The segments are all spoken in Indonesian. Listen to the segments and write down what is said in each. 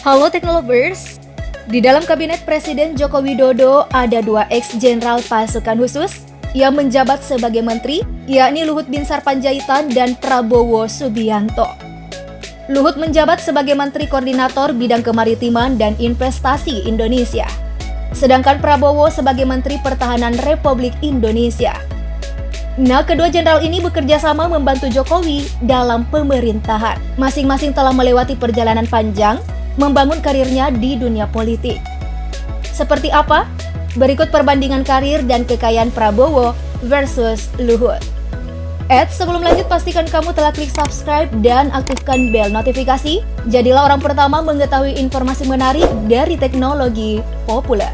Halo Teknolovers, di dalam kabinet Presiden Joko Widodo ada dua ex-jenderal pasukan khusus yang menjabat sebagai menteri, yakni Luhut Binsar Panjaitan dan Prabowo Subianto. Luhut menjabat sebagai Menteri Koordinator Bidang Kemaritiman dan Investasi Indonesia, sedangkan Prabowo sebagai Menteri Pertahanan Republik Indonesia. Nah, kedua jenderal ini bekerja sama membantu Jokowi dalam pemerintahan. Masing-masing telah melewati perjalanan panjang membangun karirnya di dunia politik. Seperti apa? Berikut perbandingan karir dan kekayaan Prabowo versus Luhut. Sebelum lanjut, pastikan kamu telah klik subscribe dan aktifkan bel notifikasi. Jadilah orang pertama mengetahui informasi menarik dari teknologi populer.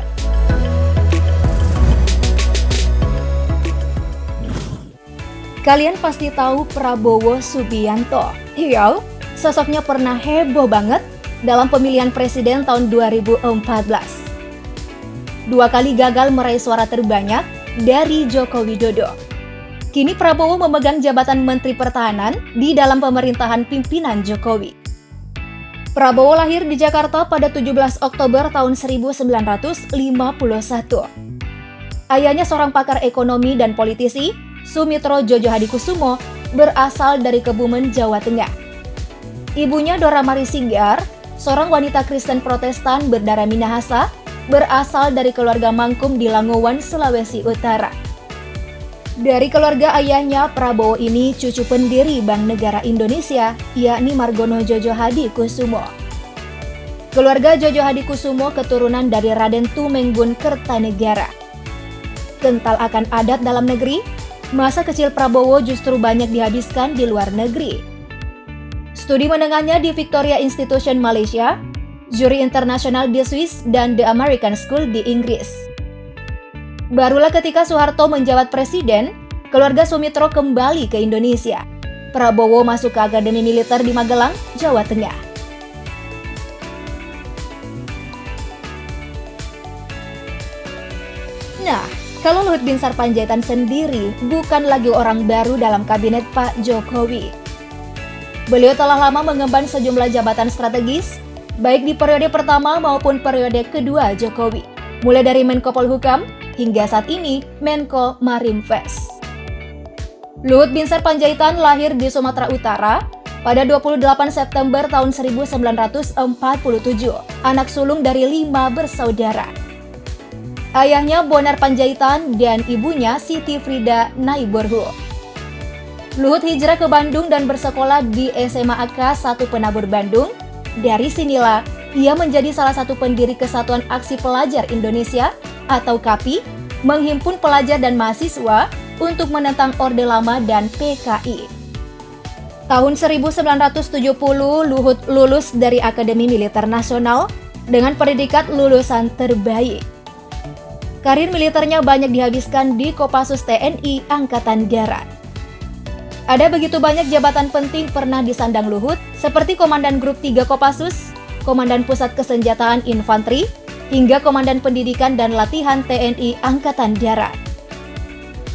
Kalian pasti tahu Prabowo Subianto. Iya, sosoknya pernah heboh banget dalam pemilihan presiden tahun 2014. Dua kali gagal meraih suara terbanyak dari Joko Widodo. Kini Prabowo memegang jabatan Menteri Pertahanan di dalam pemerintahan pimpinan Jokowi. Prabowo lahir di Jakarta pada 17 Oktober tahun 1951. Ayahnya seorang pakar ekonomi dan politisi, Sumitro Jojo Hadikusumo, berasal dari Kebumen, Jawa Tengah. Ibunya Dora Mari Singgar, seorang wanita Kristen Protestan berdarah Minahasa, berasal dari keluarga Mangkum di Langowan, Sulawesi Utara. Dari keluarga ayahnya, Prabowo ini cucu pendiri Bank Negara Indonesia, yakni Margono Jojo Hadikusumo. Keluarga Jojo Hadikusumo keturunan dari Raden Tumenggung Kertanegara. Kental akan adat dalam negeri, masa kecil Prabowo justru banyak dihabiskan di luar negeri. Studi menengahnya di Victoria Institution Malaysia, Juri Internasional di Swiss, dan The American School di Inggris. Barulah ketika Soeharto menjabat presiden, keluarga Sumitro kembali ke Indonesia. Prabowo masuk ke Akademi Militer di Magelang, Jawa Tengah. Nah, kalau Luhut Binsar Panjaitan sendiri bukan lagi orang baru dalam kabinet Pak Jokowi. Beliau telah lama mengemban sejumlah jabatan strategis, baik di periode pertama maupun periode kedua Jokowi, mulai dari Menko Polhukam hingga saat ini Menko Marinvest. Luhut Binsar Panjaitan lahir di Sumatera Utara pada 28 September tahun 1947, anak sulung dari 5 bersaudara. Ayahnya Bonar Panjaitan dan ibunya Siti Frida Naiborhu. Luhut hijrah ke Bandung dan bersekolah di SMA AK 1 Penabur Bandung. Dari sinilah ia menjadi salah satu pendiri Kesatuan Aksi Pelajar Indonesia atau KAPI, menghimpun pelajar dan mahasiswa untuk menentang Orde Lama dan PKI. Tahun 1970, Luhut lulus dari Akademi Militer Nasional dengan predikat lulusan terbaik. Karir militernya banyak dihabiskan di Kopassus TNI Angkatan Darat. Ada begitu banyak jabatan penting pernah disandang Luhut, seperti Komandan Grup 3 Kopassus, Komandan Pusat Kesenjataan Infanteri, hingga Komandan Pendidikan dan Latihan TNI Angkatan Darat.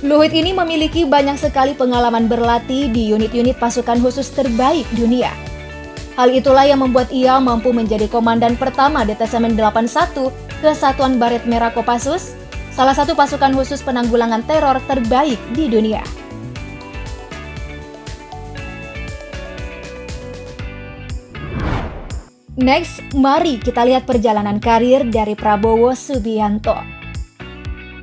Luhut ini memiliki banyak sekali pengalaman berlatih di unit-unit pasukan khusus terbaik dunia. Hal itulah yang membuat ia mampu menjadi komandan pertama Detasemen 81 Kesatuan Baret Merah Kopassus, salah satu pasukan khusus penanggulangan teror terbaik di dunia. Next, mari kita lihat perjalanan karir dari Prabowo Subianto.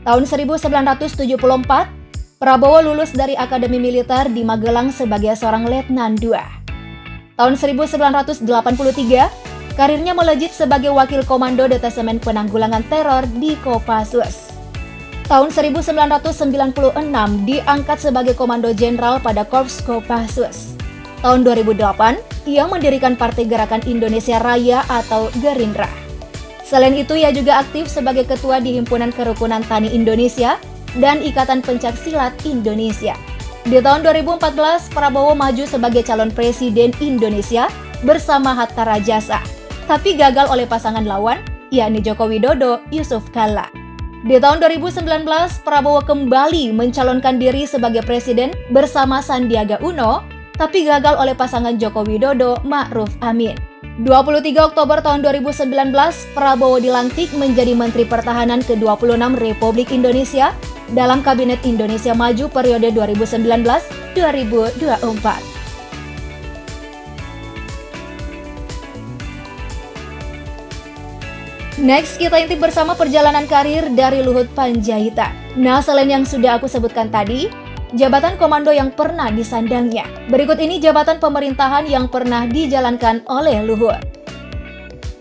Tahun 1974, Prabowo lulus dari Akademi Militer di Magelang sebagai seorang Letnan II. Tahun 1983, karirnya melejit sebagai Wakil Komando Detasemen Penanggulangan Teror di Kopassus. Tahun 1996, diangkat sebagai Komando Jenderal pada Korps Kopassus. Tahun 2008, ia mendirikan Partai Gerakan Indonesia Raya atau Gerindra. Selain itu, ia juga aktif sebagai Ketua di Himpunan Kerukunan Tani Indonesia dan Ikatan Pencak Silat Indonesia. Di tahun 2014, Prabowo maju sebagai calon presiden Indonesia bersama Hatta Rajasa, tapi gagal oleh pasangan lawan, yakni Joko Widodo, Yusuf Kalla. Di tahun 2019, Prabowo kembali mencalonkan diri sebagai presiden bersama Sandiaga Uno, tapi gagal oleh pasangan Joko Widodo, Ma'ruf Amin. 23 Oktober tahun 2019, Prabowo dilantik menjadi Menteri Pertahanan ke-26 Republik Indonesia dalam Kabinet Indonesia Maju periode 2019-2024. Next, kita intip bersama perjalanan karir dari Luhut Panjaitan. Nah, selain yang sudah aku sebutkan tadi, jabatan komando yang pernah disandangnya. Berikut ini jabatan pemerintahan yang pernah dijalankan oleh Luhut.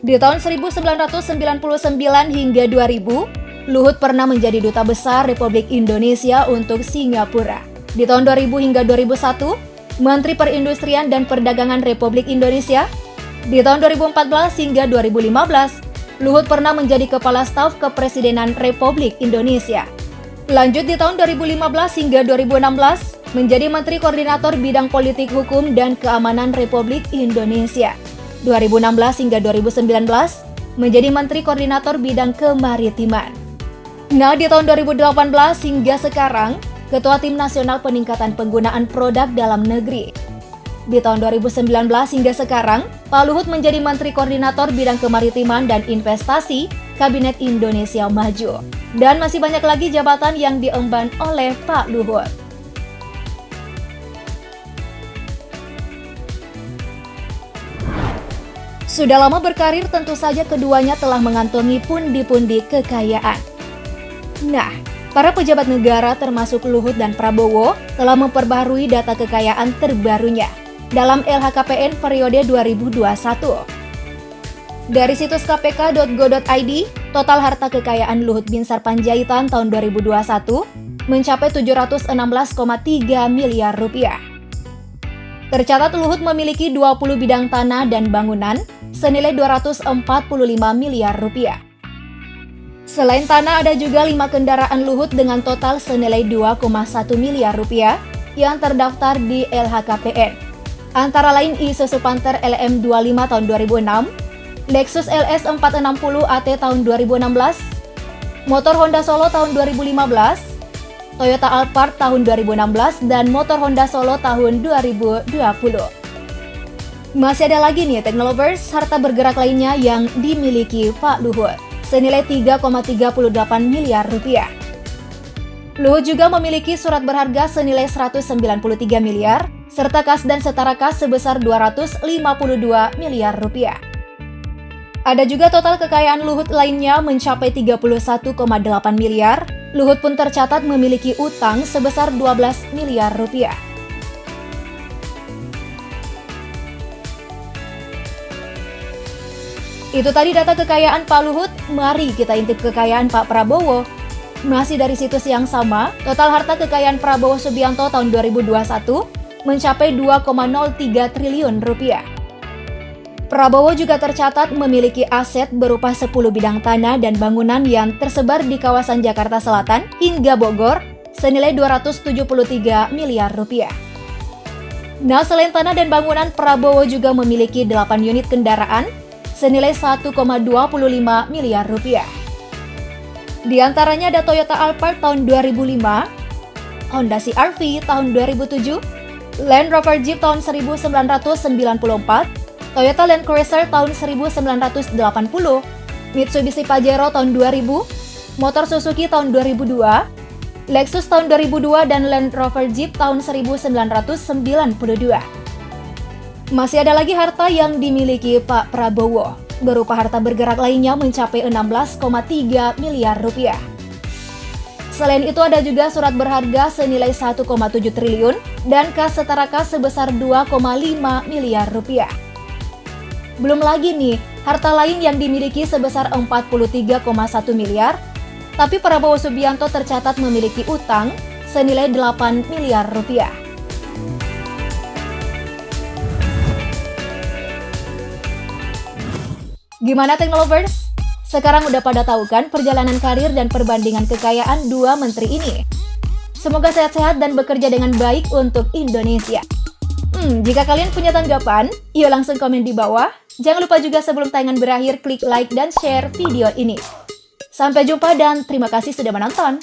Di tahun 1999 hingga 2000, Luhut pernah menjadi Duta Besar Republik Indonesia untuk Singapura. Di tahun 2000 hingga 2001, Menteri Perindustrian dan Perdagangan Republik Indonesia. Di tahun 2014 hingga 2015, Luhut pernah menjadi Kepala Staf Kepresidenan Republik Indonesia. Lanjut di tahun 2015 hingga 2016, menjadi Menteri Koordinator Bidang Politik Hukum dan Keamanan Republik Indonesia. 2016 hingga 2019, menjadi Menteri Koordinator Bidang Kemaritiman. Nah, di tahun 2018 hingga sekarang, Ketua Tim Nasional Peningkatan Penggunaan Produk Dalam Negeri. Di tahun 2019 hingga sekarang, Pak Luhut menjadi Menteri Koordinator Bidang Kemaritiman dan Investasi Kabinet Indonesia Maju. Dan masih banyak lagi jabatan yang diemban oleh Pak Luhut. Sudah lama berkarir, tentu saja keduanya telah mengantongi pundi-pundi kekayaan. Nah, para pejabat negara termasuk Luhut dan Prabowo telah memperbaharui data kekayaan terbarunya dalam LHKPN periode 2021. Dari situs kpk.go.id, total harta kekayaan Luhut Binsar Panjaitan tahun 2021 mencapai 716,3 miliar rupiah. Tercatat Luhut memiliki 20 bidang tanah dan bangunan senilai 245 miliar rupiah. Selain tanah, ada juga 5 kendaraan Luhut dengan total senilai 2,1 miliar rupiah yang terdaftar di LHKPN. Antara lain Isuzu Panther LM25 tahun 2006, Lexus LS 460 AT tahun 2016, motor Honda Solo tahun 2015, Toyota Alphard tahun 2016, dan motor Honda Solo tahun 2020. Masih ada lagi nih Teknolovers, harta bergerak lainnya yang dimiliki Pak Luhut, senilai 3,38 miliar rupiah. Luhut juga memiliki surat berharga senilai 193 miliar, serta kas dan setara kas sebesar 252 miliar rupiah. Ada juga total kekayaan Luhut lainnya mencapai 31,8 miliar. Luhut pun tercatat memiliki utang sebesar 12 miliar rupiah. Itu tadi data kekayaan Pak Luhut. Mari kita intip kekayaan Pak Prabowo. Masih dari situs yang sama, total harta kekayaan Prabowo Subianto tahun 2021 mencapai 2,03 triliun rupiah. Prabowo juga tercatat memiliki aset berupa 10 bidang tanah dan bangunan yang tersebar di kawasan Jakarta Selatan hingga Bogor senilai 273 miliar rupiah. Nah, selain tanah dan bangunan, Prabowo juga memiliki 8 unit kendaraan senilai 1,25 miliar rupiah. Di antaranya ada Toyota Alphard tahun 2005, Honda CR-V tahun 2007, Land Rover Jeep tahun 1994, Toyota Land Cruiser tahun 1980, Mitsubishi Pajero tahun 2000, motor Suzuki tahun 2002, Lexus tahun 2002, dan Land Rover Jeep tahun 1992. Masih ada lagi harta yang dimiliki Pak Prabowo, berupa harta bergerak lainnya mencapai 16,3 miliar rupiah. Selain itu ada juga surat berharga senilai 1,7 triliun dan kas setara kas sebesar 2,5 miliar rupiah. Belum lagi nih, harta lain yang dimiliki sebesar 43,1 miliar, tapi Prabowo Subianto tercatat memiliki utang senilai 8 miliar rupiah. Gimana Teknolovers? Sekarang udah pada tahu kan perjalanan karir dan perbandingan kekayaan dua menteri ini? Semoga sehat-sehat dan bekerja dengan baik untuk Indonesia. Jika kalian punya tanggapan, yuk langsung komen di bawah. Jangan lupa juga sebelum tayangan berakhir, klik like dan share video ini. Sampai jumpa dan terima kasih sudah menonton.